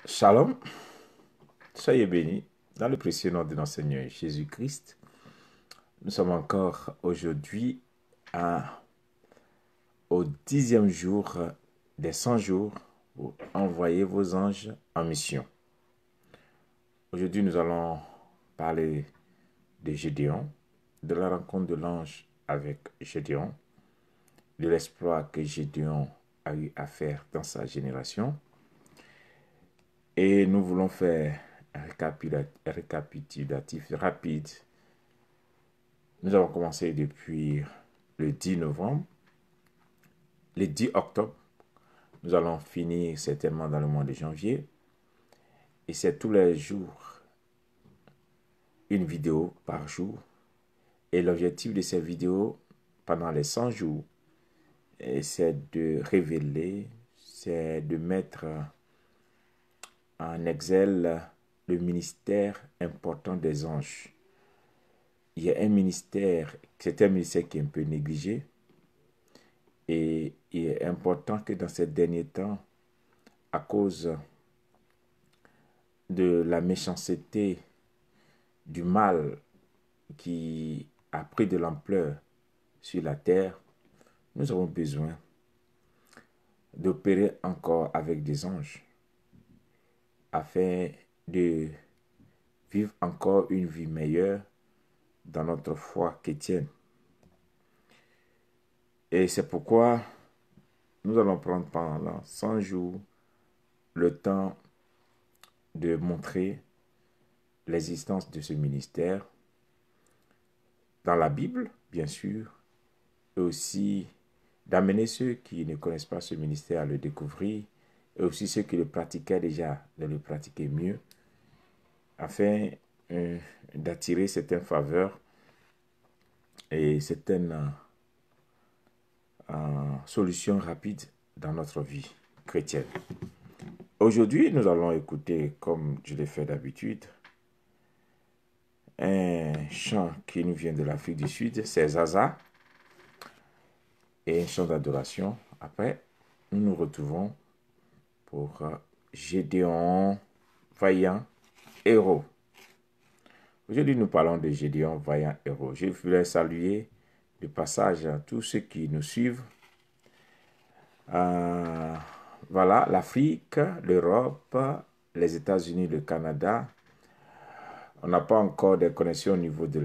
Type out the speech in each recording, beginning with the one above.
Shalom, soyez bénis dans le précieux nom de notre Seigneur Jésus-Christ. Nous sommes encore aujourd'hui au 10e jour des 100 jours pour envoyer vos anges en mission. Aujourd'hui, nous allons parler de Gédéon, de la rencontre de l'ange avec Gédéon, de l'exploit que Gédéon a eu à faire dans sa génération. Et nous voulons faire un récapitulatif rapide. Nous avons commencé depuis le 10 novembre. Le 10 octobre, nous allons finir certainement dans le mois de janvier. Et c'est tous les jours, une vidéo par jour. Et l'objectif de ces vidéos pendant les 100 jours, c'est de révéler, c'est de mettre en exergue le ministère important des anges. Il y a un ministère, c'est un ministère qui est un peu négligé. Et il est important que dans ces derniers temps, à cause de la méchanceté, du mal qui a pris de l'ampleur sur la terre, nous avons besoin d'opérer encore avec des anges afin de vivre encore une vie meilleure dans notre foi chrétienne. Et c'est pourquoi nous allons prendre pendant 100 jours le temps de montrer l'existence de ce ministère dans la Bible, bien sûr, et aussi d'amener ceux qui ne connaissent pas ce ministère à le découvrir, et aussi ceux qui le pratiquaient déjà de le pratiquer mieux, afin d'attirer certaines faveurs et certaines solutions rapides dans notre vie chrétienne. Aujourd'hui, nous allons écouter, comme je l'ai fait d'habitude, un chant qui nous vient de l'Afrique du Sud, c'est Zaza, et un chant d'adoration. Après, nous nous retrouvons pour Gédéon, vaillant héros. Aujourd'hui, nous parlons de Gédéon, vaillant héros. Je voulais saluer de passage à tous ceux qui nous suivent. Voilà, l'Afrique, l'Europe, les États-Unis, le Canada. On n'a pas encore de connexions au niveau de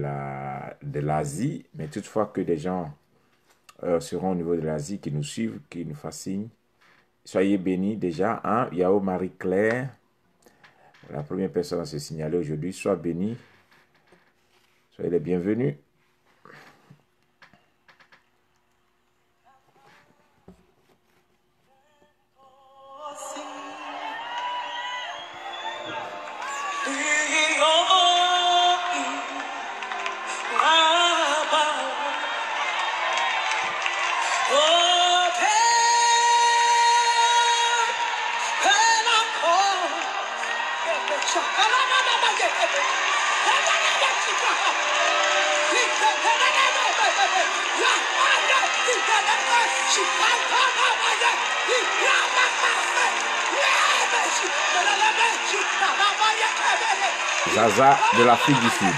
l'Asie, mais toutefois que des gens seront au niveau de l'Asie qui nous suivent, qui nous fascinent. Soyez bénis déjà. Yao Marie-Claire, la première personne à se signaler aujourd'hui. Sois bénis. Soyez les bienvenus. Zaza de l'Afrique du Sud.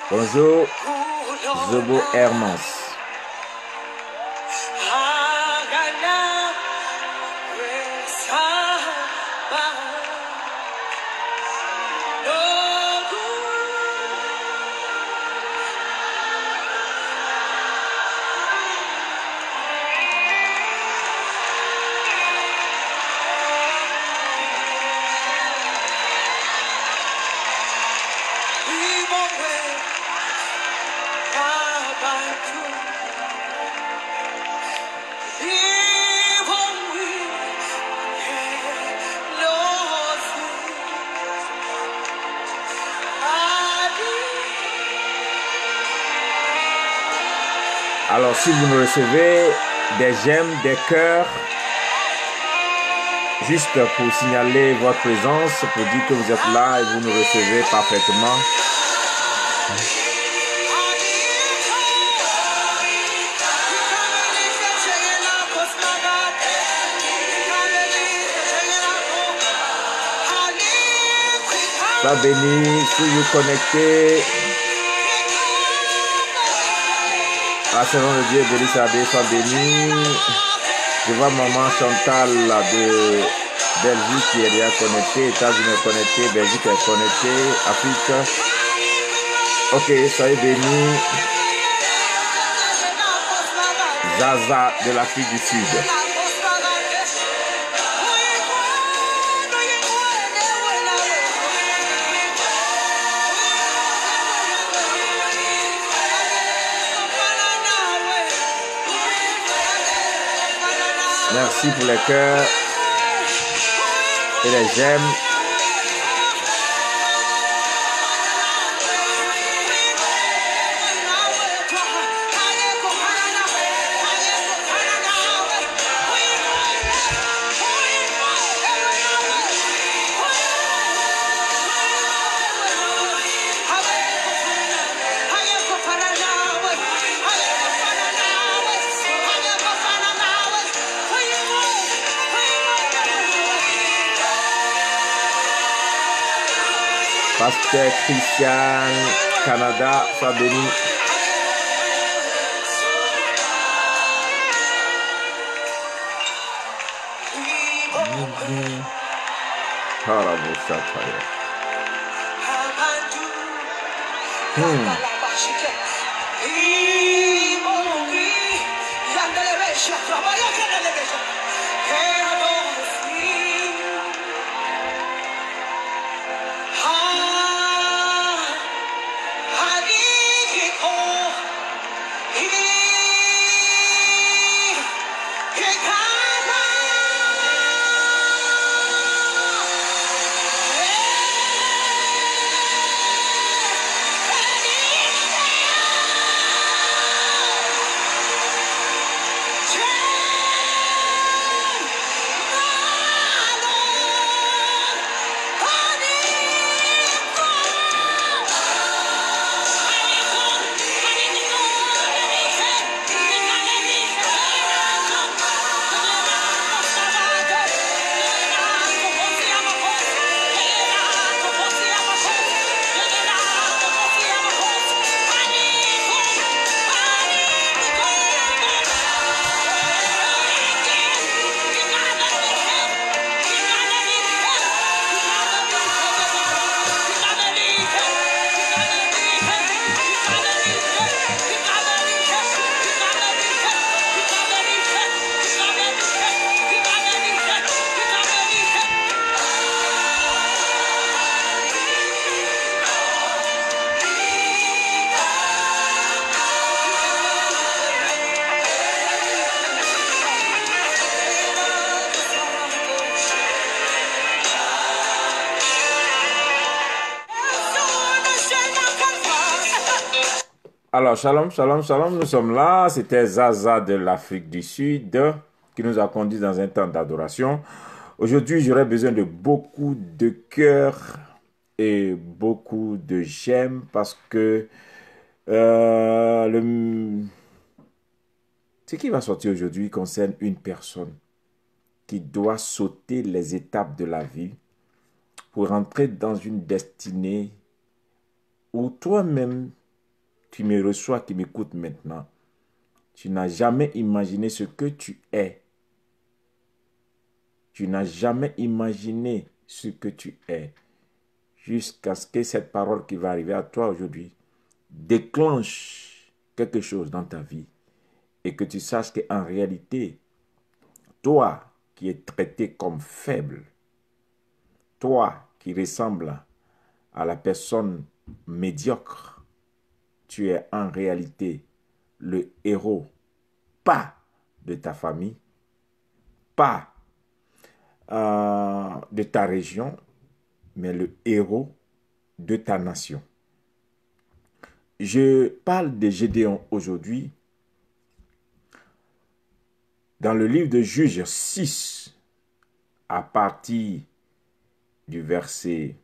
Bonjour, Zobo Hermans. Alors, si vous me recevez des j'aime, des cœurs, juste pour signaler votre présence, pour dire que vous êtes là et vous nous recevez parfaitement. Sois béni, soyez connectés. Ah, selon le Dieu, béni, sois béni. Je vois maman Chantal de Belgique qui est déjà connectée, États-Unis est connecté, Belgique est connecté, Afrique. Ok, soyez bénis. Zaza de l'Afrique du Sud. Merci pour les cœurs et les j'aime. Pasteur Christian, Canada, sois béni. Alors, shalom, shalom, shalom, nous sommes là. C'était Zaza de l'Afrique du Sud qui nous a conduits dans un temps d'adoration. Aujourd'hui, j'aurais besoin de beaucoup de cœur et beaucoup de j'aime parce que ce qui va sortir aujourd'hui concerne une personne qui doit sauter les étapes de la vie pour entrer dans une destinée où toi-même, tu me reçois, qui m'écoutes maintenant, tu n'as jamais imaginé ce que tu es. Tu n'as jamais imaginé ce que tu es. Jusqu'à ce que cette parole qui va arriver à toi aujourd'hui déclenche quelque chose dans ta vie. Et que tu saches qu'en réalité, toi qui es traité comme faible, toi qui ressembles à la personne médiocre, tu es en réalité le héros, pas de ta famille, pas de ta région, mais le héros de ta nation. Je parle de Gédéon aujourd'hui dans le livre de Juges 6, à partir du verset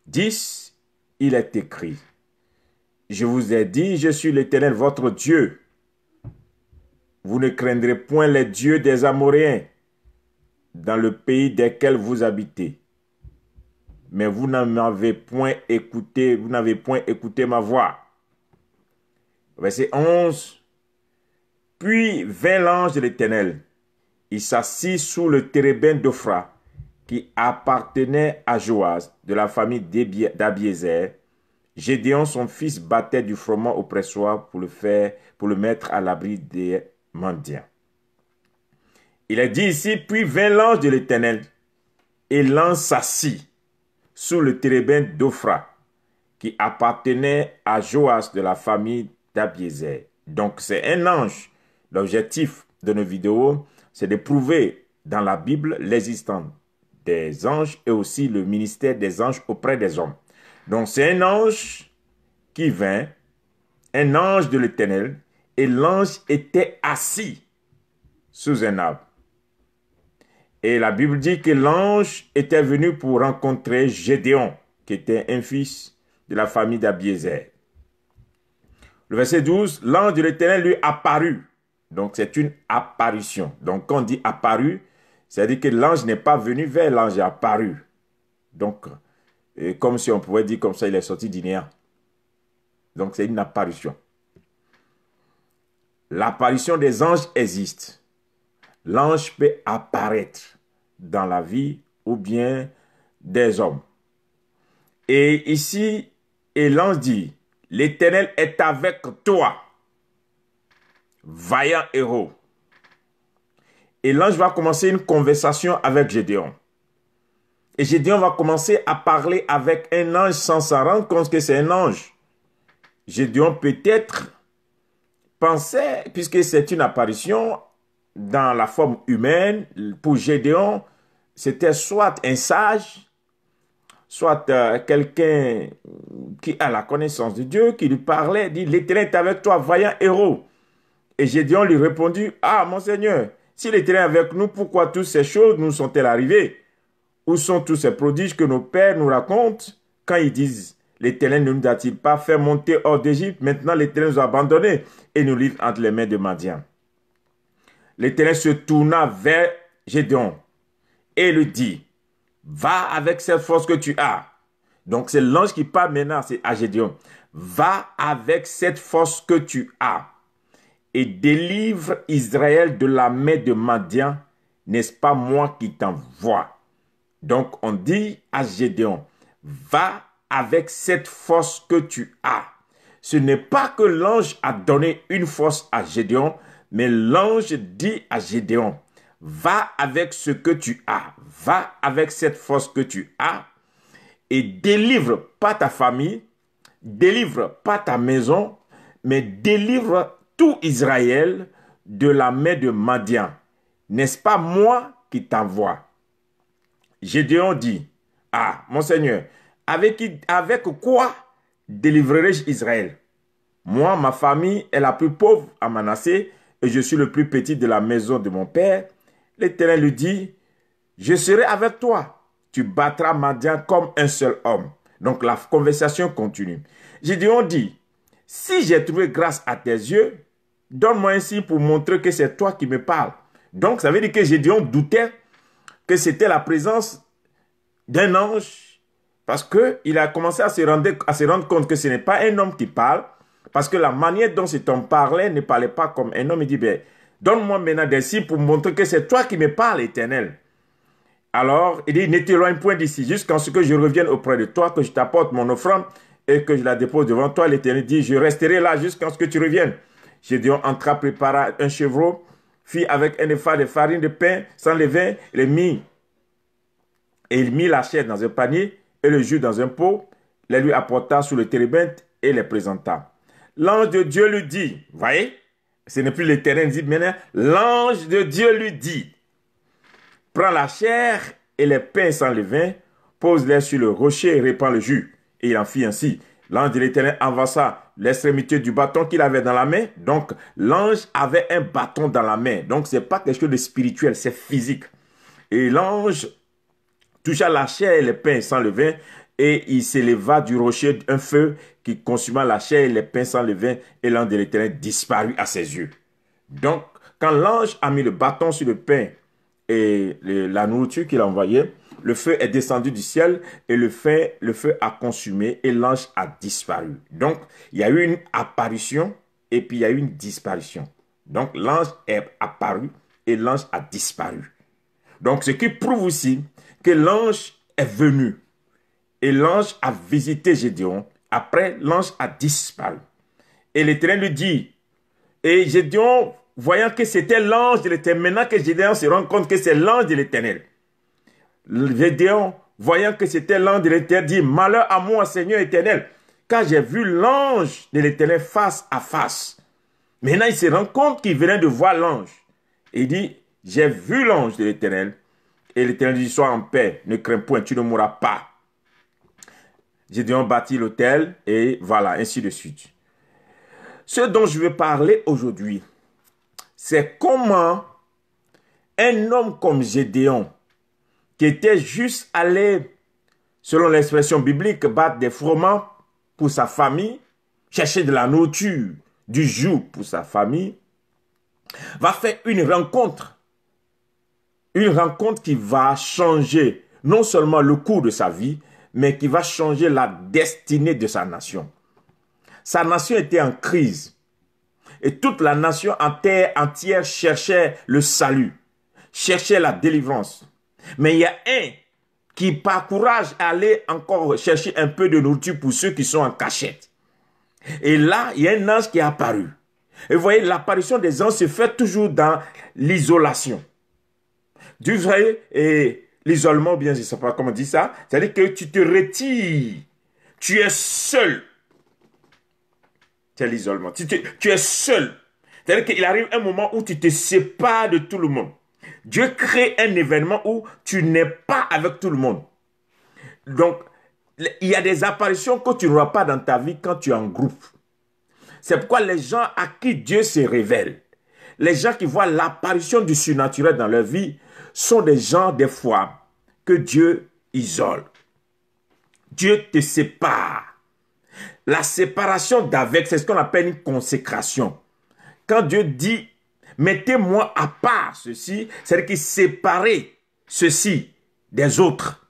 10, il est écrit: je vous ai dit, je suis l'Éternel, votre Dieu. Vous ne craindrez point les dieux des Amoréens dans le pays desquels vous habitez. Mais vous n'avez point écouté ma voix. Verset 11. Puis vint l'ange de l'Éternel. Il s'assit sous le térébinthe d'Ophra, qui appartenait à Joas, de la famille d'Abiézer. Gédéon, son fils, battait du froment au pressoir pour le mettre à l'abri des mendiants. Il est dit ici, puis vint l'ange de l'Éternel, et l'ange s'assit sous le térébinthe d'Ophra, qui appartenait à Joas de la famille d'Abiézer. Donc c'est un ange. L'objectif de nos vidéos, c'est de prouver dans la Bible l'existence des anges et aussi le ministère des anges auprès des hommes. Donc c'est un ange qui vint, un ange de l'Éternel, et l'ange était assis sous un arbre. Et la Bible dit que l'ange était venu pour rencontrer Gédéon, qui était un fils de la famille d'Abiézer. Le verset 12, l'ange de l'Éternel lui apparut. Donc c'est une apparition. Donc quand on dit apparu, c'est-à-dire que l'ange n'est pas venu vers l'ange, est apparu. Donc, comme si on pouvait dire comme ça, il est sorti du néant. Donc c'est une apparition. L'apparition des anges existe. L'ange peut apparaître dans la vie ou bien des hommes. Et ici, l'ange dit, l'Éternel est avec toi, vaillant héros. Et l'ange va commencer une conversation avec Gédéon. Et Gédéon va commencer à parler avec un ange sans s'en rendre compte que c'est un ange. Gédéon peut-être pensait, puisque c'est une apparition dans la forme humaine, pour Gédéon, c'était soit un sage, soit quelqu'un qui a la connaissance de Dieu, qui lui parlait, dit, l'Éternel est avec toi, vaillant héros. Et Gédéon lui répondit, ah mon Seigneur, si l'Éternel est avec nous, pourquoi toutes ces choses nous sont-elles arrivées? Où sont tous ces prodiges que nos pères nous racontent quand ils disent, l'Éternel ne nous a-t-il pas fait monter hors d'Égypte? Maintenant l'Éternel nous a abandonnés et nous livre entre les mains de Madian. L'Éternel se tourna vers Gédéon et lui dit, va avec cette force que tu as. Donc c'est l'ange qui parle maintenant à Gédéon. Va avec cette force que tu as et délivre Israël de la main de Madian. N'est-ce pas moi qui t'envoie? Donc on dit à Gédéon, va avec cette force que tu as. Ce n'est pas que l'ange a donné une force à Gédéon, mais l'ange dit à Gédéon, va avec ce que tu as, va avec cette force que tu as et délivre pas ta famille, délivre pas ta maison, mais délivre tout Israël de la main de Madian. N'est-ce pas moi qui t'envoie? Gédéon dit, ah, mon Seigneur, avec quoi délivrerai-je Israël? Moi, ma famille est la plus pauvre à Manassé et je suis le plus petit de la maison de mon père. L'Éternel lui dit, je serai avec toi. Tu battras Madian comme un seul homme. Donc la conversation continue. Gédéon dit, si j'ai trouvé grâce à tes yeux, donne-moi un signe pour montrer que c'est toi qui me parles. Donc ça veut dire que Gédéon doutait que c'était la présence d'un ange, parce qu'il a commencé à se rendre compte que ce n'est pas un homme qui parle, parce que la manière dont cet homme parlait ne parlait pas comme un homme. Il dit, ben, donne-moi maintenant des signes pour montrer que c'est toi qui me parles, Éternel. Alors, il dit, ne t'éloigne point d'ici, jusqu'à ce que je revienne auprès de toi, que je t'apporte mon offrande et que je la dépose devant toi. L'Éternel dit, je resterai là jusqu'à ce que tu reviennes. Gédéon entra, prépara un chevreau, fit avec un épha de farine de pain sans levain, il mit la chair dans un panier et le jus dans un pot, les lui apporta sous le térébinthe et les présenta. L'ange de Dieu lui dit, voyez, ce n'est plus l'Éternel dit maintenant, l'ange de Dieu lui dit, prends la chair et les pains sans levain, pose-les sur le rocher et répand le jus. Et il en fit ainsi. L'ange de l'Éternel avança l'extrémité du bâton qu'il avait dans la main. Donc, l'ange avait un bâton dans la main. Donc, ce n'est pas quelque chose de spirituel, c'est physique. Et l'ange toucha la chair et les pains sans levain et il s'éleva du rocher un feu qui consuma la chair et les pains sans levain, et l'ange de l'Éternel disparut à ses yeux. Donc, quand l'ange a mis le bâton sur le pain et la nourriture qu'il a envoyée, le feu est descendu du ciel et le feu a consumé et l'ange a disparu. Donc, il y a eu une apparition et puis il y a eu une disparition. Donc, l'ange est apparu et l'ange a disparu. Donc, ce qui prouve aussi que l'ange est venu et l'ange a visité Gédéon. Après, l'ange a disparu. Et l'Éternel lui dit, et Gédéon, voyant que c'était l'ange de l'Éternel, maintenant que Gédéon se rend compte que c'est l'ange de l'Éternel, Gédéon, voyant que c'était l'ange de l'Éternel, dit, malheur à moi, Seigneur éternel, car j'ai vu l'ange de l'Éternel face à face. Maintenant, il se rend compte qu'il venait de voir l'ange. Il dit, j'ai vu l'ange de l'Éternel. Et l'Éternel dit, sois en paix, ne crains point, tu ne mourras pas. Gédéon bâtit l'autel et voilà, ainsi de suite. Ce dont je veux parler aujourd'hui, c'est comment un homme comme Gédéon, qui était juste allé, selon l'expression biblique, battre des froment pour sa famille, chercher de la nourriture, du joug pour sa famille, va faire une rencontre qui va changer non seulement le cours de sa vie, mais qui va changer la destinée de sa nation. Sa nation était en crise et toute la nation entière cherchait le salut, cherchait la délivrance. Mais il y a un qui, par courage, allait encore chercher un peu de nourriture pour ceux qui sont en cachette. Et là, il y a un ange qui est apparu. Et vous voyez, l'apparition des anges se fait toujours dans l'isolation. Vous voyez, et l'isolement, bien, je ne sais pas comment on dit ça, c'est-à-dire que tu te retires, tu es seul. C'est l'isolement. Tu es seul. C'est-à-dire qu'il arrive un moment où tu te sépares de tout le monde. Dieu crée un événement où tu n'es pas avec tout le monde. Donc, il y a des apparitions que tu n'auras pas dans ta vie quand tu es en groupe. C'est pourquoi les gens à qui Dieu se révèle, les gens qui voient l'apparition du surnaturel dans leur vie, sont des gens, des fois, que Dieu isole. Dieu te sépare. La séparation d'avec, c'est ce qu'on appelle une consécration. Quand Dieu dit, mettez-moi à part ceci, c'est-à-dire qu'il séparait ceci des autres.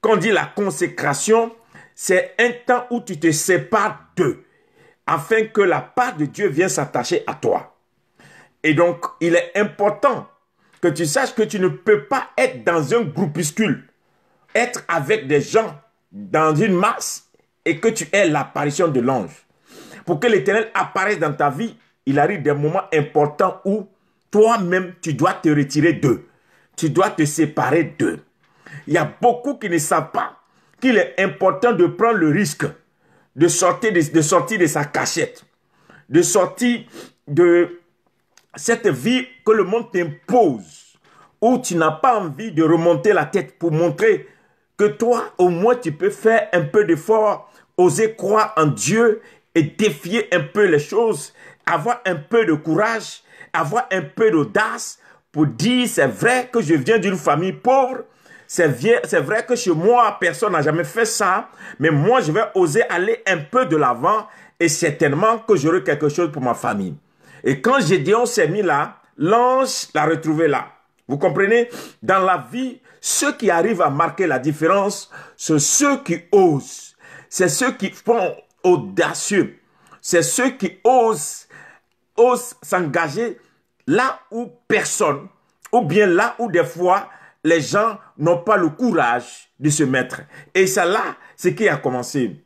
Quand on dit la consécration, c'est un temps où tu te sépares d'eux, afin que la part de Dieu vienne s'attacher à toi. Et donc, il est important que tu saches que tu ne peux pas être dans un groupuscule, être avec des gens dans une masse et que tu aies l'apparition de l'ange. Pour que l'Éternel apparaisse dans ta vie, il arrive des moments importants où toi-même, tu dois te retirer d'eux. Tu dois te séparer d'eux. Il y a beaucoup qui ne savent pas qu'il est important de prendre le risque de sortir de sa cachette, de sortir de cette vie que le monde t'impose, où tu n'as pas envie de remonter la tête pour montrer que toi, au moins, tu peux faire un peu d'effort, oser croire en Dieu et défier un peu les choses, avoir un peu de courage, avoir un peu d'audace pour dire c'est vrai que je viens d'une famille pauvre, c'est vrai que chez moi, personne n'a jamais fait ça, mais moi, je vais oser aller un peu de l'avant et certainement que j'aurai quelque chose pour ma famille. Et quand Gédéon s'est mis là, l'ange l'a retrouvé là. Vous comprenez? Dans la vie, ceux qui arrivent à marquer la différence, c'est ceux qui osent. C'est ceux qui font audacieux. C'est ceux qui osent s'engager là où personne, ou bien là où des fois, les gens n'ont pas le courage de se mettre. Et c'est là ce qui a commencé.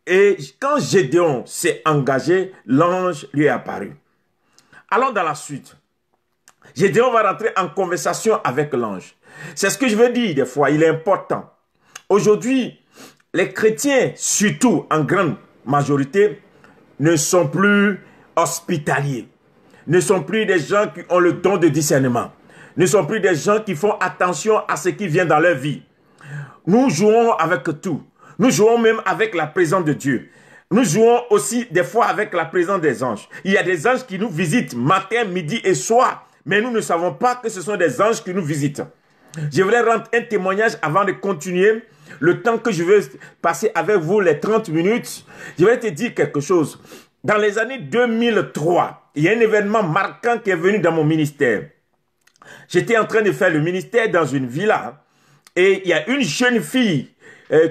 Et quand Gédéon s'est engagé, l'ange lui est apparu. Allons dans la suite. Gédéon va rentrer en conversation avec l'ange. C'est ce que je veux dire des fois, il est important. Aujourd'hui, les chrétiens, surtout en grande majorité, ne sont plus hospitaliers. Ne sont plus des gens qui ont le don de discernement. Ne sont plus des gens qui font attention à ce qui vient dans leur vie. Nous jouons avec tout. Nous jouons même avec la présence de Dieu. Nous jouons aussi des fois avec la présence des anges. Il y a des anges qui nous visitent matin, midi et soir. Mais nous ne savons pas que ce sont des anges qui nous visitent. Je voudrais rendre un témoignage avant de continuer. le temps que je vais passer avec vous, les 30 minutes, je vais te dire quelque chose. Dans les années 2003, il y a un événement marquant qui est venu dans mon ministère. J'étais en train de faire le ministère dans une villa et il y a une jeune fille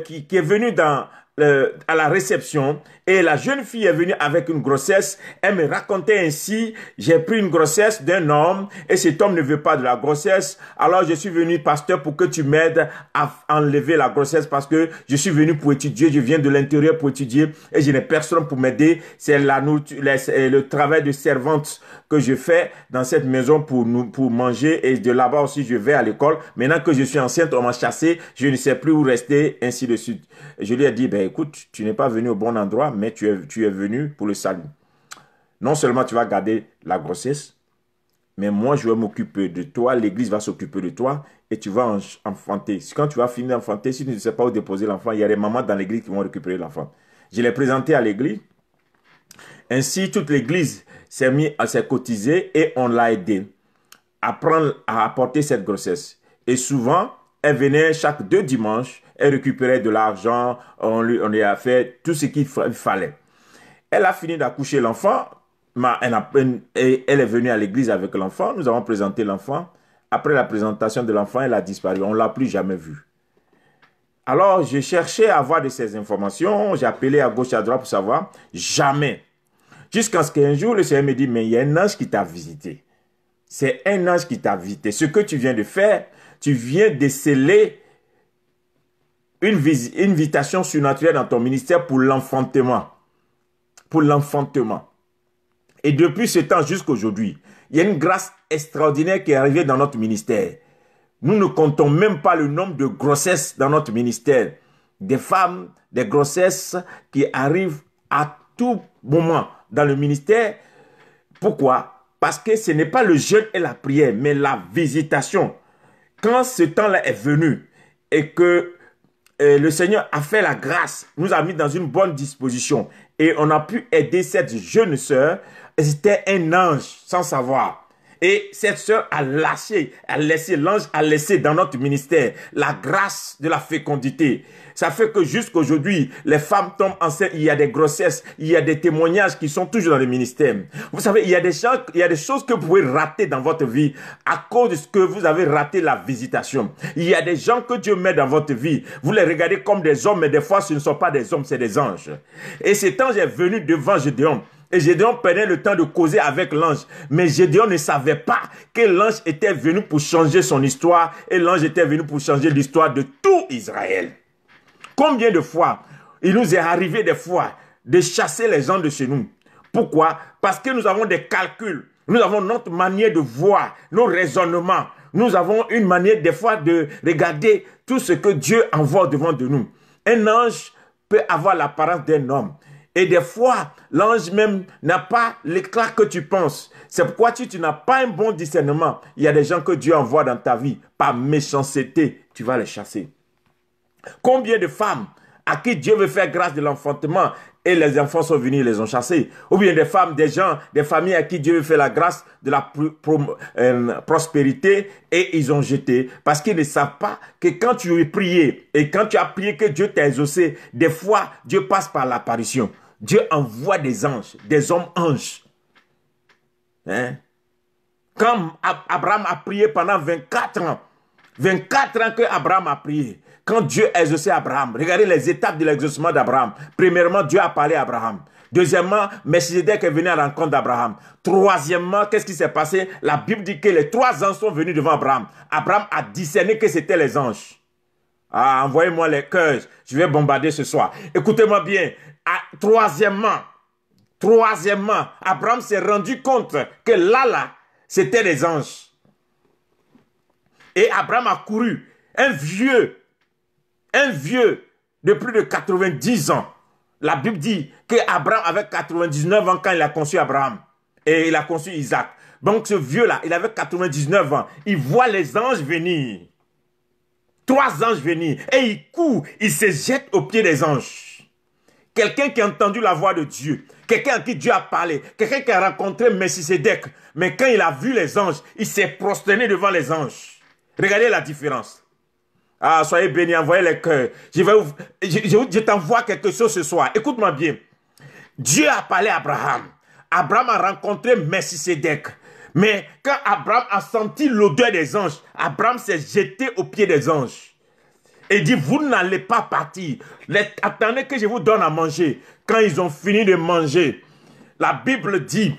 qui est venue à la réception et la jeune fille est venue avec une grossesse. Elle me racontait ainsi, j'ai pris une grossesse d'un homme et cet homme ne veut pas de la grossesse. Alors je suis venu, pasteur, pour que tu m'aides à enlever la grossesse parce que je suis venu pour étudier, je viens de l'intérieur pour étudier et je n'ai personne pour m'aider. C'est le travail de servante que je fais dans cette maison pour manger et de là-bas aussi je vais à l'école. Maintenant que je suis enceinte, on m'a chassé, je ne sais plus où rester, ainsi de suite. Je lui ai dit, ben écoute, tu n'es pas venu au bon endroit, mais tu es venu pour le salut. Non seulement tu vas garder la grossesse, mais moi je vais m'occuper de toi, l'église va s'occuper de toi et tu vas enfanter. Quand tu vas finir d'enfanter, si tu ne sais pas où déposer l'enfant, il y a des mamans dans l'église qui vont récupérer l'enfant. Je l'ai présenté à l'église. Ainsi, toute l'église s'est cotisée et on l'a aidé à apporter cette grossesse. Et souvent, elle venait chaque 2 dimanches, elle récupérait de l'argent, on lui a fait tout ce qu'il fallait. Elle a fini d'accoucher l'enfant, elle est venue à l'église avec l'enfant, nous avons présenté l'enfant. Après la présentation de l'enfant, elle a disparu, on ne l'a plus jamais vue. Alors, je cherchais à avoir de ces informations, j'ai appelé à gauche, à droite pour savoir, jamais. Jusqu'à ce qu'un jour, le Seigneur me dit, mais il y a un ange qui t'a visité. C'est un ange qui t'a visité. Ce que tu viens de faire, tu viens de sceller une invitation surnaturelle dans ton ministère pour l'enfantement. Pour l'enfantement. Et depuis ce temps jusqu'à aujourd'hui, il y a une grâce extraordinaire qui est arrivée dans notre ministère. Nous ne comptons même pas le nombre de grossesses dans notre ministère. Des femmes, des grossesses qui arrivent à tout moment dans le ministère. Pourquoi? Parce que ce n'est pas le jeûne et la prière, mais la visitation. Quand ce temps-là est venu et que le Seigneur a fait la grâce, nous a mis dans une bonne disposition et on a pu aider cette jeune sœur, c'était un ange sans savoir. Et cette sœur a laissé, l'ange a laissé dans notre ministère la grâce de la fécondité. Ça fait que jusqu'à aujourd'hui, les femmes tombent enceintes, il y a des grossesses, il y a des témoignages qui sont toujours dans le ministère. Vous savez, il y a des choses que vous pouvez rater dans votre vie à cause de ce que vous avez raté la visitation. Il y a des gens que Dieu met dans votre vie. Vous les regardez comme des hommes, mais des fois, ce ne sont pas des hommes, c'est des anges. Et cet ange est venu devant Gédéon. Et Gédéon prenait le temps de causer avec l'ange. Mais Gédéon ne savait pas que l'ange était venu pour changer son histoire. Et l'ange était venu pour changer l'histoire de tout Israël. Combien de fois il nous est arrivé des fois de chasser les gens de chez nous. Pourquoi? Parce que nous avons des calculs. Nous avons notre manière de voir, nos raisonnements. Nous avons une manière des fois de regarder tout ce que Dieu envoie devant de nous. Un ange peut avoir l'apparence d'un homme. Et des fois, l'ange même n'a pas l'éclat que tu penses. C'est pourquoi si tu n'as pas un bon discernement, il y a des gens que Dieu envoie dans ta vie. Par méchanceté, tu vas les chasser. Combien de femmes à qui Dieu veut faire grâce de l'enfantement et les enfants sont venus, ils les ont chassés. Ou bien des femmes, des gens, des familles à qui Dieu veut faire la grâce de la prospérité et ils ont jeté. Parce qu'ils ne savent pas que quand tu es prié et quand tu as prié que Dieu t'a exaucé, des fois Dieu passe par l'apparition. Dieu envoie des anges, des hommes anges. Hein? Quand Abraham a prié pendant 24 ans que Abraham a prié, quand Dieu a exaucé Abraham, regardez les étapes de l'exaucement d'Abraham. Premièrement, Dieu a parlé à Abraham. Deuxièmement, Melchisedec est venu à la rencontre d'Abraham. Troisièmement, qu'est-ce qui s'est passé? La Bible dit que les 3 anges sont venus devant Abraham. Abraham a discerné que c'était les anges. Ah, envoyez-moi les cœurs, je vais bombarder ce soir. Écoutez-moi bien. Troisièmement, Abraham s'est rendu compte que là, c'était les anges. Et Abraham a couru, un vieux de plus de 90 ans. La Bible dit qu'Abraham avait 99 ans quand il a conçu Abraham. Et il a conçu Isaac. Donc ce vieux-là, il avait 99 ans. Il voit les anges venir. 3 anges venir. Et il court, il se jette aux pieds des anges. Quelqu'un qui a entendu la voix de Dieu. Quelqu'un à qui Dieu a parlé. Quelqu'un qui a rencontré Melchisedec. Mais quand il a vu les anges, il s'est prosterné devant les anges. Regardez la différence. Ah, soyez bénis, envoyez les cœurs. Je t'envoie quelque chose ce soir. Écoute-moi bien. Dieu a parlé à Abraham. Abraham a rencontré Melchisédek. Mais quand Abraham a senti l'odeur des anges, Abraham s'est jeté aux pieds des anges. Et dit, vous n'allez pas partir. Attendez que je vous donne à manger. Quand ils ont fini de manger, la Bible dit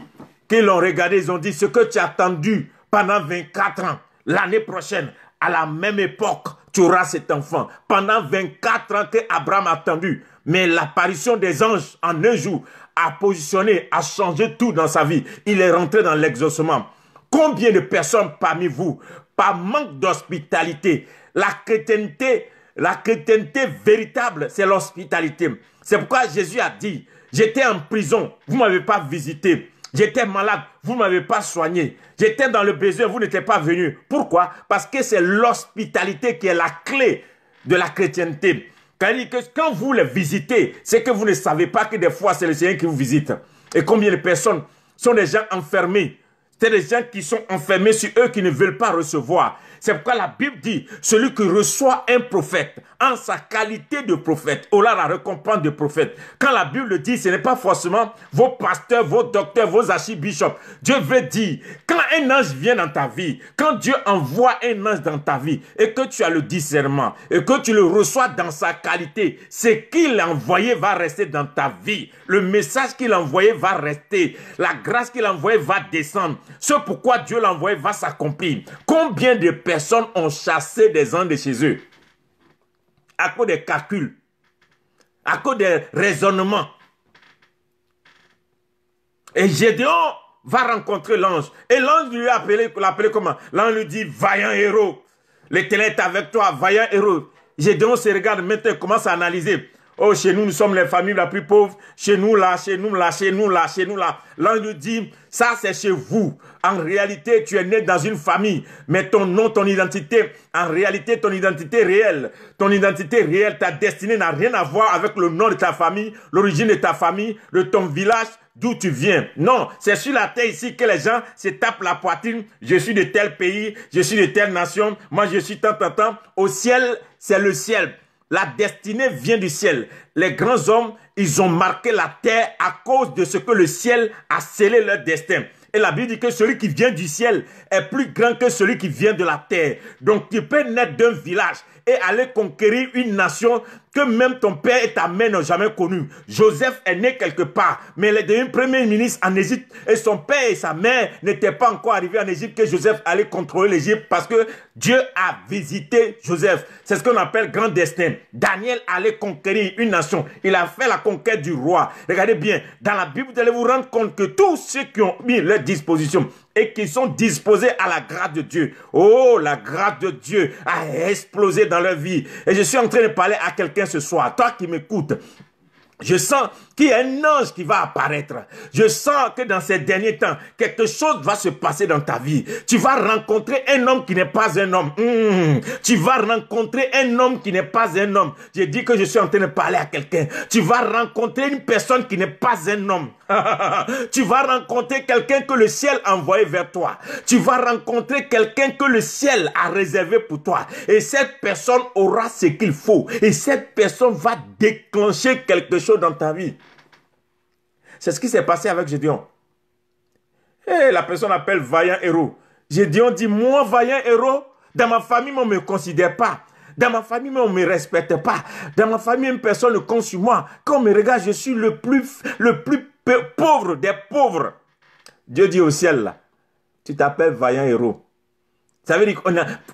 qu'ils l'ont regardé, ils ont dit, ce que tu as attendu pendant 24 ans, l'année prochaine, à la même époque, tu auras cet enfant. Pendant 24 ans que Abraham a attendu. Mais l'apparition des anges en un jour a positionné, a changé tout dans sa vie. Il est rentré dans l'exaucement. Combien de personnes parmi vous, par manque d'hospitalité, la chrétienté véritable, c'est l'hospitalité. C'est pourquoi Jésus a dit, j'étais en prison, vous ne m'avez pas visité. J'étais malade, vous ne m'avez pas soigné. J'étais dans le besoin, vous n'étiez pas venu. Pourquoi? Parce que c'est l'hospitalité qui est la clé de la chrétienté. Quand vous les visitez, c'est que vous ne savez pas que des fois, c'est le Seigneur qui vous visite. Et combien de personnes sont des gens enfermés? C'est des gens qui sont enfermés sur eux qui ne veulent pas recevoir. C'est pourquoi la Bible dit, celui qui reçoit un prophète en sa qualité de prophète aura la récompense de prophète. Quand la Bible dit, ce n'est pas forcément vos pasteurs, vos docteurs, vos archibishops. Dieu veut dire, quand un ange vient dans ta vie, quand Dieu envoie un ange dans ta vie et que tu as le discernement et que tu le reçois dans sa qualité, ce qu'il a envoyé va rester dans ta vie. Le message qu'il a envoyé va rester. La grâce qu'il a envoyée va descendre. Ce pourquoi Dieu l'a envoyé va s'accomplir. Combien de personnes ont chassé des anges de chez eux à cause des calculs, à cause des raisonnements. Et Gédéon va rencontrer l'ange. Et l'ange lui a appelé comment? L'ange lui dit, vaillant héros. L'Éternel est avec toi, vaillant héros. Gédéon se regarde maintenant, il commence à analyser. Oh, chez nous, nous sommes les familles la plus pauvres. Chez nous, là, chez nous, là, chez nous, là, chez nous, là. L'ange lui dit, ça, c'est chez vous. En réalité, tu es né dans une famille. Mais ton nom, ton identité, en réalité, ton identité réelle, ta destinée n'a rien à voir avec le nom de ta famille, l'origine de ta famille, de ton village, d'où tu viens. Non, c'est sur la terre ici que les gens se tapent la poitrine. Je suis de tel pays, je suis de telle nation. Moi, je suis tant. Au ciel, c'est le ciel. La destinée vient du ciel. Les grands hommes, ils ont marqué la terre à cause de ce que le ciel a scellé leur destin. Et la Bible dit que celui qui vient du ciel est plus grand que celui qui vient de la terre. Donc tu peux naître d'un village et aller conquérir une nation que même ton père et ta mère n'ont jamais connue. Joseph est né quelque part, mais il est devenu premier ministre en Égypte et son père et sa mère n'étaient pas encore arrivés en Égypte que Joseph allait contrôler l'Égypte parce que Dieu a visité Joseph. C'est ce qu'on appelle grand destin. Daniel allait conquérir une nation. Il a fait la conquête du roi. Regardez bien, dans la Bible, vous allez vous rendre compte que tous ceux qui ont mis leur disposition et qui sont disposés à la grâce de Dieu. Oh, la grâce de Dieu a explosé dans leur vie. Et je suis en train de parler à quelqu'un ce soir. Toi qui m'écoutes, je sens qu'il y a un ange qui va apparaître. Je sens que dans ces derniers temps, quelque chose va se passer dans ta vie. Tu vas rencontrer un homme qui n'est pas un homme. Tu vas rencontrer un homme qui n'est pas un homme. J'ai dit que je suis en train de parler à quelqu'un. Tu vas rencontrer une personne qui n'est pas un homme. Tu vas rencontrer quelqu'un que le ciel a envoyé vers toi. Tu vas rencontrer quelqu'un que le ciel a réservé pour toi. Et cette personne aura ce qu'il faut. Et cette personne va déclencher quelque chose dans ta vie. C'est ce qui s'est passé avec Gédéon. Et la personne appelle vaillant héros. Gédéon dit, moi vaillant héros, dans ma famille, on ne me considère pas. Dans ma famille, on ne me respecte pas. Dans ma famille, une personne ne compte sur moi. Quand on me regarde, je suis le plus pauvre des pauvres. Dieu dit au ciel, là, tu t'appelles vaillant héros. Ça veut dire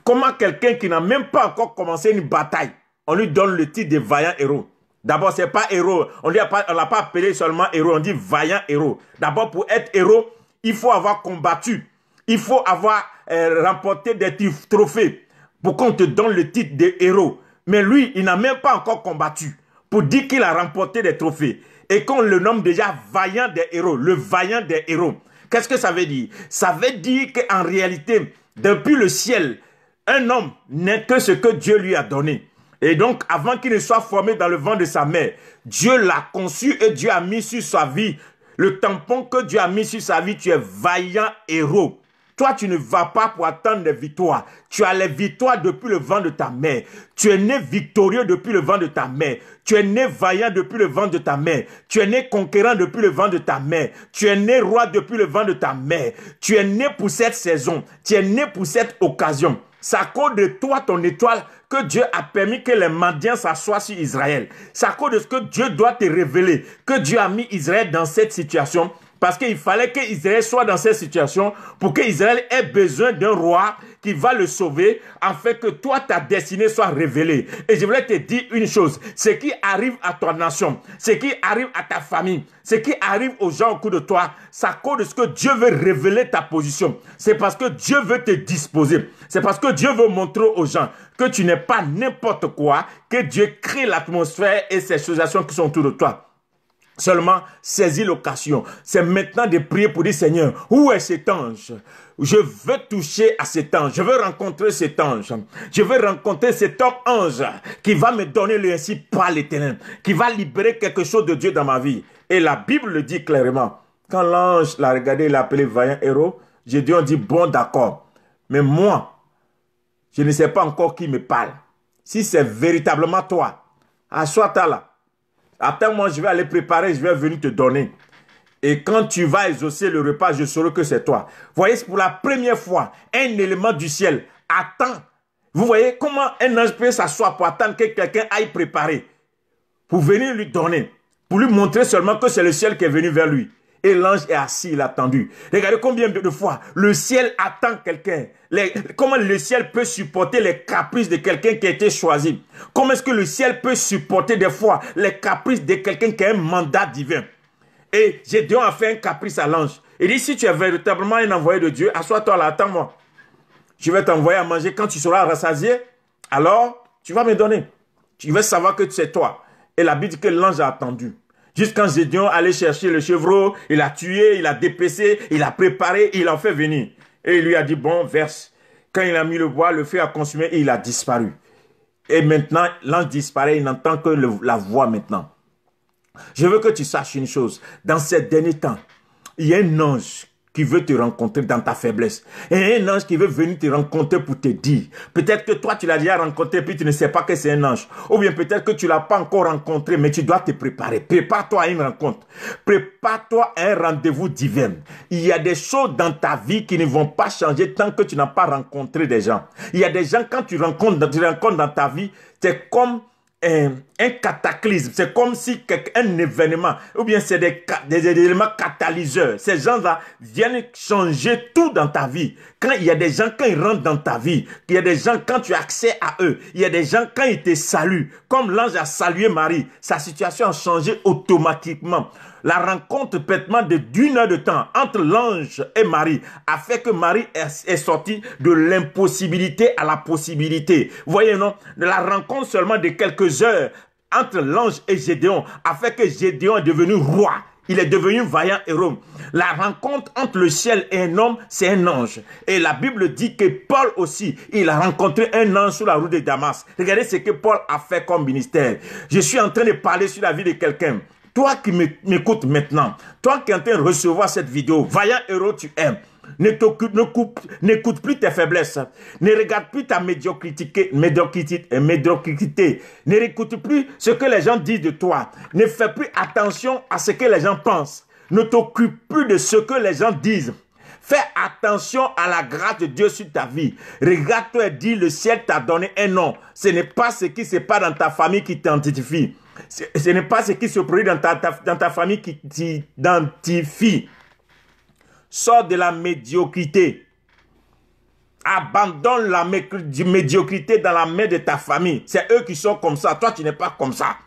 comment quelqu'un qui n'a même pas encore commencé une bataille, on lui donne le titre de vaillant héros. D'abord, ce n'est pas héros. On ne l'a pas appelé seulement héros, on dit vaillant héros. D'abord, pour être héros, il faut avoir combattu. Il faut avoir remporté des trophées pour qu'on te donne le titre de héros. Mais lui, il n'a même pas encore combattu pour dire qu'il a remporté des trophées. Et qu'on le nomme déjà vaillant des héros, le vaillant des héros. Qu'est-ce que ça veut dire? Ça veut dire qu'en réalité, depuis le ciel, un homme n'est que ce que Dieu lui a donné. Et donc, avant qu'il ne soit formé dans le ventre de sa mère, Dieu l'a conçu et Dieu a mis sur sa vie le tampon que Dieu a mis sur sa vie. Tu es vaillant héros. Toi, tu ne vas pas pour attendre des victoires. Tu as les victoires depuis le vent de ta mère. Tu es né victorieux depuis le vent de ta mère. Tu es né vaillant depuis le vent de ta mère. Tu es né conquérant depuis le vent de ta mère. Tu es né roi depuis le vent de ta mère. Tu es né pour cette saison. Tu es né pour cette occasion. C'est à cause de toi, ton étoile, que Dieu a permis que les Madians s'assoient sur Israël. C'est à cause de ce que Dieu doit te révéler, que Dieu a mis Israël dans cette situation. Parce qu'il fallait qu'Israël soit dans cette situation pour qu'Israël ait besoin d'un roi qui va le sauver afin que toi, ta destinée soit révélée. Et je voulais te dire une chose, ce qui arrive à ta nation, ce qui arrive à ta famille, ce qui arrive aux gens autour de toi, c'est à cause de ce que Dieu veut révéler ta position. C'est parce que Dieu veut te disposer. C'est parce que Dieu veut montrer aux gens que tu n'es pas n'importe quoi, que Dieu crée l'atmosphère et ces situations qui sont autour de toi. Seulement, saisis l'occasion. C'est maintenant de prier pour dire, Seigneur, où est cet ange? Je veux toucher à cet ange. Je veux rencontrer cet ange. Je veux rencontrer cet ange qui va me donner le ainsi par l'Éternel, qui va libérer quelque chose de Dieu dans ma vie. Et la Bible le dit clairement. Quand l'ange l'a regardé, il l'a appelé vaillant héros, Gédéon dit, bon d'accord. Mais moi, je ne sais pas encore qui me parle. Si c'est véritablement toi, assois-toi là. Attends-moi, je vais aller préparer, je vais venir te donner. Et quand tu vas exaucer le repas, je saurai que c'est toi. Vous voyez, c'est pour la première fois, un élément du ciel attend. Vous voyez comment un ange peut s'asseoir pour attendre que quelqu'un aille préparer, pour venir lui donner, pour lui montrer seulement que c'est le ciel qui est venu vers lui. Et l'ange est assis, il a attendu. Regardez combien de fois le ciel attend quelqu'un. Comment le ciel peut supporter les caprices de quelqu'un qui a été choisi. Comment est-ce que le ciel peut supporter des fois les caprices de quelqu'un qui a un mandat divin. Et Gédéon a fait un caprice à l'ange. Il dit, si tu es véritablement un envoyé de Dieu, assois-toi là, attends-moi. Je vais t'envoyer à manger. Quand tu seras rassasié, alors tu vas me donner. Tu vas savoir que c'est toi. Et la Bible dit que l'ange a attendu. Jusqu'à quand Gédéon allait chercher le chevreau, il a tué, il a dépecé, il a préparé, il a fait venir. Et il lui a dit, bon, verse. Quand il a mis le bois, le feu a consumé et il a disparu. Et maintenant, l'ange disparaît, il n'entend que la voix maintenant. Je veux que tu saches une chose. Dans ces derniers temps, il y a un ange qui veut te rencontrer dans ta faiblesse. Et un ange qui veut venir te rencontrer pour te dire. Peut-être que toi, tu l'as déjà rencontré puis tu ne sais pas que c'est un ange. Ou bien peut-être que tu ne l'as pas encore rencontré, mais tu dois te préparer. Prépare-toi à une rencontre. Prépare-toi à un rendez-vous divin. Il y a des choses dans ta vie qui ne vont pas changer tant que tu n'as pas rencontré des gens. Il y a des gens, quand tu rencontres dans ta vie, c'est comme un cataclysme, c'est comme si un événement, ou bien c'est des éléments catalyseurs. Ces gens-là viennent changer tout dans ta vie. Quand il y a des gens, quand ils rentrent dans ta vie, il y a des gens, quand tu as accès à eux, il y a des gens, quand ils te saluent, comme l'ange a salué Marie, sa situation a changé automatiquement. La rencontre peut-être d'une heure de temps entre l'ange et Marie a fait que Marie est sortie de l'impossibilité à la possibilité. Vous voyez, non? De la rencontre seulement de quelques heures entre l'ange et Gédéon a fait que Gédéon est devenu roi. Il est devenu vaillant héros. La rencontre entre le ciel et un homme, c'est un ange. Et la Bible dit que Paul aussi, il a rencontré un ange sur la route de Damas. Regardez ce que Paul a fait comme ministère. Je suis en train de parler sur la vie de quelqu'un. Toi qui m'écoutes maintenant, toi qui es en train de recevoir cette vidéo, vaillant héros tu es, n'écoute plus tes faiblesses, ne regarde plus ta médiocrité, ne réécoute plus ce que les gens disent de toi, ne fais plus attention à ce que les gens pensent, ne t'occupe plus de ce que les gens disent. Fais attention à la grâce de Dieu sur ta vie. Regarde-toi et dis, le ciel t'a donné un nom. Ce n'est pas ce qui se passe dans ta famille qui t'identifie. Ce n'est pas ce qui se produit dans ta famille qui t'identifie. Sors de la médiocrité. Abandonne la médiocrité dans la main de ta famille. C'est eux qui sont comme ça. Toi, tu n'es pas comme ça.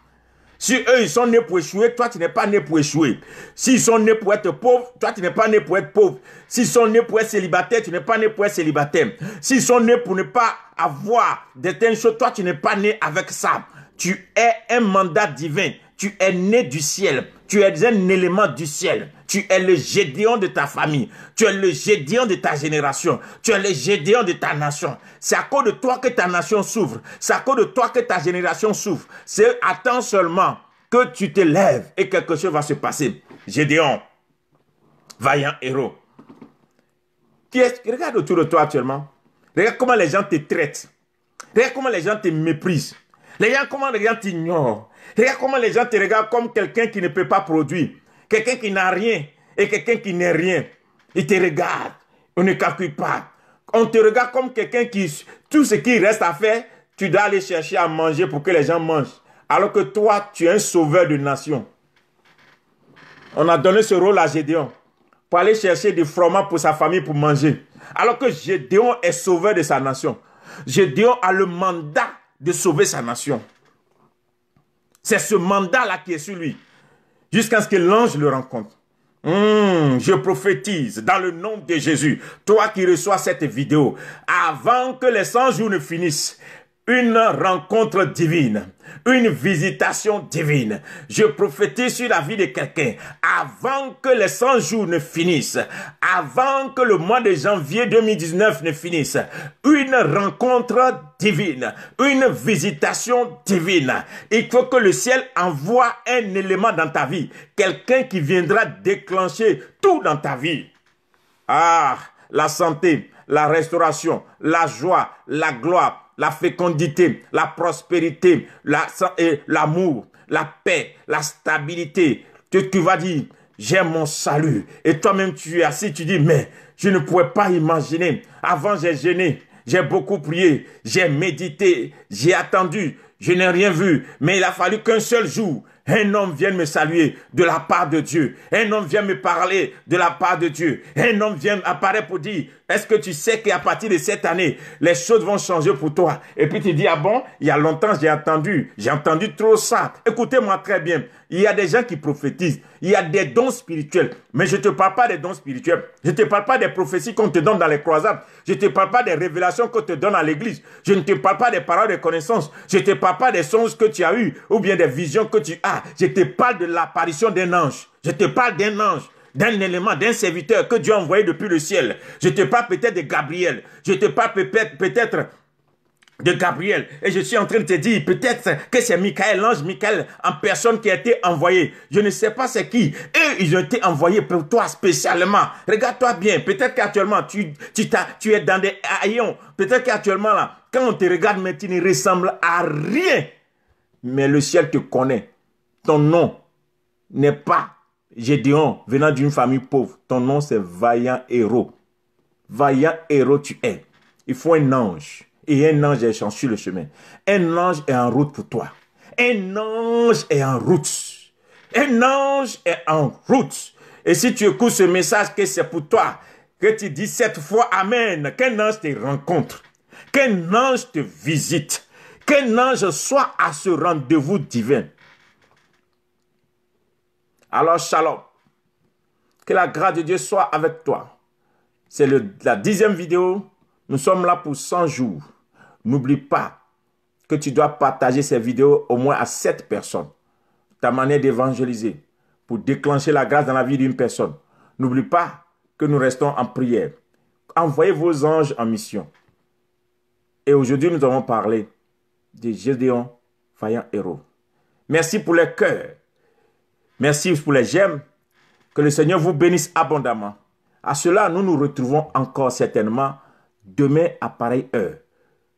Si eux, ils sont nés pour échouer, toi, tu n'es pas né pour échouer. S'ils sont nés pour être pauvres, toi, tu n'es pas né pour être pauvre. S'ils sont nés pour être célibataires, tu n'es pas né pour être célibataire. S'ils sont nés pour ne pas avoir de telles choses, toi, tu n'es pas né avec ça. Tu es un mandat divin. Tu es né du ciel. Tu es un élément du ciel. Tu es le Gédéon de ta famille. Tu es le Gédéon de ta génération. Tu es le Gédéon de ta nation. C'est à cause de toi que ta nation souffre. C'est à cause de toi que ta génération souffre. C'est attends seulement que tu te lèves et quelque chose va se passer. Gédéon, vaillant héros. Regarde autour de toi actuellement. Regarde comment les gens te traitent. Regarde comment les gens te méprisent. Regarde comment les gens t'ignorent. Regarde comment les gens te regardent comme quelqu'un qui ne peut pas produire. Quelqu'un qui n'a rien et quelqu'un qui n'est rien. Ils te regardent. On ne calcule pas. On te regarde comme quelqu'un qui... Tout ce qui reste à faire, tu dois aller chercher à manger pour que les gens mangent. Alors que toi, tu es un sauveur de nation. On a donné ce rôle à Gédéon pour aller chercher du fromage pour sa famille pour manger. Alors que Gédéon est sauveur de sa nation. Gédéon a le mandat de sauver sa nation. C'est ce mandat-là qui est sur lui. Jusqu'à ce que l'ange le rencontre. Je prophétise dans le nom de Jésus. Toi qui reçois cette vidéo, avant que les 100 jours ne finissent, une rencontre divine, une visitation divine. Je prophétise sur la vie de quelqu'un avant que les 100 jours ne finissent, avant que le mois de janvier 2019 ne finisse. Une rencontre divine, une visitation divine. Il faut que le ciel envoie un élément dans ta vie, quelqu'un qui viendra déclencher tout dans ta vie. Ah, la santé, la restauration, la joie, la gloire, la fécondité, la prospérité, l'amour, la paix, la stabilité. Tu vas dire, j'ai mon salut. Et toi-même, tu es assis, tu dis, mais je ne pouvais pas imaginer. Avant, j'ai jeûné, j'ai beaucoup prié, j'ai médité, j'ai attendu, je n'ai rien vu. Mais il a fallu qu'un seul jour, un homme vienne me saluer de la part de Dieu. Un homme vient me parler de la part de Dieu. Un homme vient apparaître pour dire, est-ce que tu sais qu'à partir de cette année, les choses vont changer pour toi? Et puis tu dis, ah bon, il y a longtemps j'ai entendu trop ça. Écoutez-moi très bien, il y a des gens qui prophétisent, il y a des dons spirituels, mais je ne te parle pas des dons spirituels. Je ne te parle pas des prophéties qu'on te donne dans les croisades. Je ne te parle pas des révélations qu'on te donne à l'église. Je ne te parle pas des paroles de connaissance. Je ne te parle pas des songes que tu as eus ou bien des visions que tu as. Je te parle de l'apparition d'un ange. Je te parle d'un ange, d'un élément, d'un serviteur que Dieu a envoyé depuis le ciel. Je te parle peut-être de Gabriel. Je te parle peut-être de Gabriel. Et je suis en train de te dire, peut-être que c'est Michael, l'ange Michael, en personne qui a été envoyé. Je ne sais pas c'est qui. Eux, ils ont été envoyés pour toi spécialement. Regarde-toi bien. Peut-être qu'actuellement, tu es dans des haillons. Peut-être qu'actuellement, là, quand on te regarde, mais tu ne ressembles à rien. Mais le ciel te connaît. Ton nom n'est pas Gédéon, venant d'une famille pauvre. Ton nom, c'est vaillant héros. Vaillant héros tu es. Il faut un ange. Et un ange est sur le chemin. Un ange est en route pour toi. Un ange est en route. Un ange est en route. Et si tu écoutes ce message que c'est pour toi, que tu dis 7 fois Amen, qu'un ange te rencontre, qu'un ange te visite, qu'un ange soit à ce rendez-vous divin. Alors, shalom. Que la grâce de Dieu soit avec toi. C'est la 10e vidéo. Nous sommes là pour 100 jours. N'oublie pas que tu dois partager ces vidéos au moins à 7 personnes. Ta manière d'évangéliser pour déclencher la grâce dans la vie d'une personne. N'oublie pas que nous restons en prière. Envoyez vos anges en mission. Et aujourd'hui, nous avons parlé de Gédéon, vaillant héros. Merci pour les cœurs. Merci pour les j'aime. Que le Seigneur vous bénisse abondamment. À cela, nous nous retrouvons encore certainement demain à pareille heure.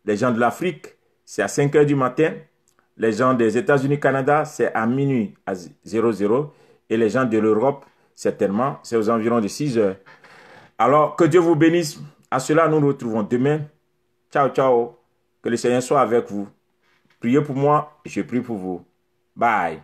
Les gens de l'Afrique, c'est à 5 h du matin. Les gens des États-Unis, Canada, c'est à minuit à 00. Et les gens de l'Europe, certainement, c'est aux environs de 6 h. Alors, que Dieu vous bénisse. À cela, nous nous retrouvons demain. Ciao, ciao. Que le Seigneur soit avec vous. Priez pour moi et je prie pour vous. Bye.